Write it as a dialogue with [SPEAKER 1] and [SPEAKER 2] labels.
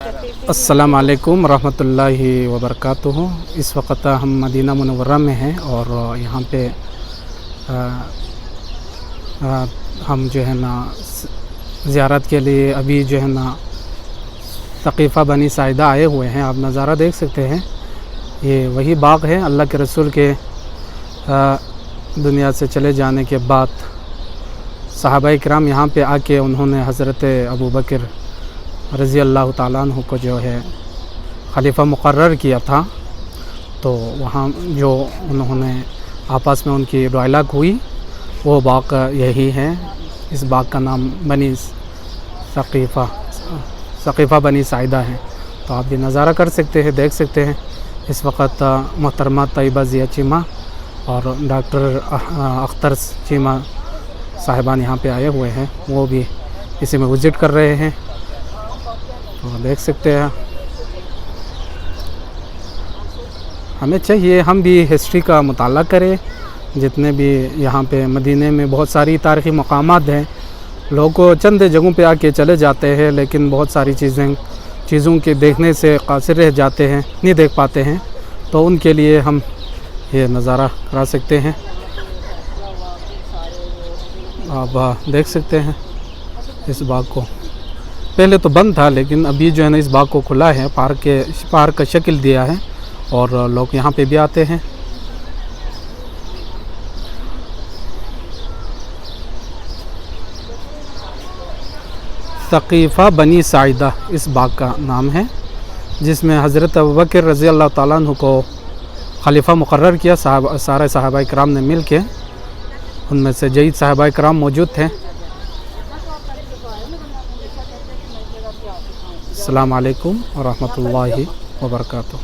[SPEAKER 1] السلام علیکم ورحمۃ اللہ وبرکاتہ۔ اس وقت ہم مدینہ منورہ میں ہیں اور یہاں پہ ہم جو ہے نا زیارت کے لیے ابھی جو ہے نا ثقیفہ بنی ساعدہ آئے ہوئے ہیں۔ آپ نظارہ دیکھ سکتے ہیں، یہ وہی باغ ہے اللہ کے رسول کے دنیا سے چلے جانے کے بعد صحابہ کرام یہاں پہ آ کے انہوں نے حضرت ابوبکر رضی اللہ تعالیٰ عنہ کو جو ہے خلیفہ مقرر کیا تھا، تو وہاں جو انہوں نے آپس میں ان کی ڈائلاگ ہوئی وہ باغ یہی ہے۔ اس باغ کا نام بنی ثقیفہ بنی ساعدہ ہے۔ تو آپ بھی نظارہ کر سکتے ہیں، دیکھ سکتے ہیں۔ اس وقت محترمہ طیبہ ضیا چیمہ اور ڈاکٹر اختر چیمہ صاحبان یہاں پہ آئے ہوئے ہیں، وہ بھی اسی میں وزٹ کر رہے ہیں۔ تو دیکھ سکتے ہیں، ہمیں چاہیے ہم بھی ہسٹری کا مطالعہ کریں۔ جتنے بھی یہاں پہ مدینے میں بہت ساری تاریخی مقامات ہیں، لوگ چند جگہوں پہ آ کے چلے جاتے ہیں لیکن بہت ساری چیزوں کے دیکھنے سے قاصر رہ جاتے ہیں، نہیں دیکھ پاتے ہیں، تو ان کے لیے ہم یہ نظارہ کرا سکتے ہیں۔ آپ دیکھ سکتے ہیں اس باغ کو، پہلے تو بند تھا لیکن ابھی جو ہے نا اس باغ کو کھلا ہے، پارک کا شکل دیا ہے اور لوگ یہاں پہ بھی آتے ہیں۔ ثقیفہ بنی ساعدہ اس باغ کا نام ہے، جس میں حضرت ابوبکر رضی اللہ تعالیٰ عنہ کو خلیفہ مقرر کیا سارے صحابہ کرام نے مل کے۔ ان میں سے جید صحابہ کرام موجود تھے۔ السلام علیکم ورحمۃ اللہ وبرکاتہ۔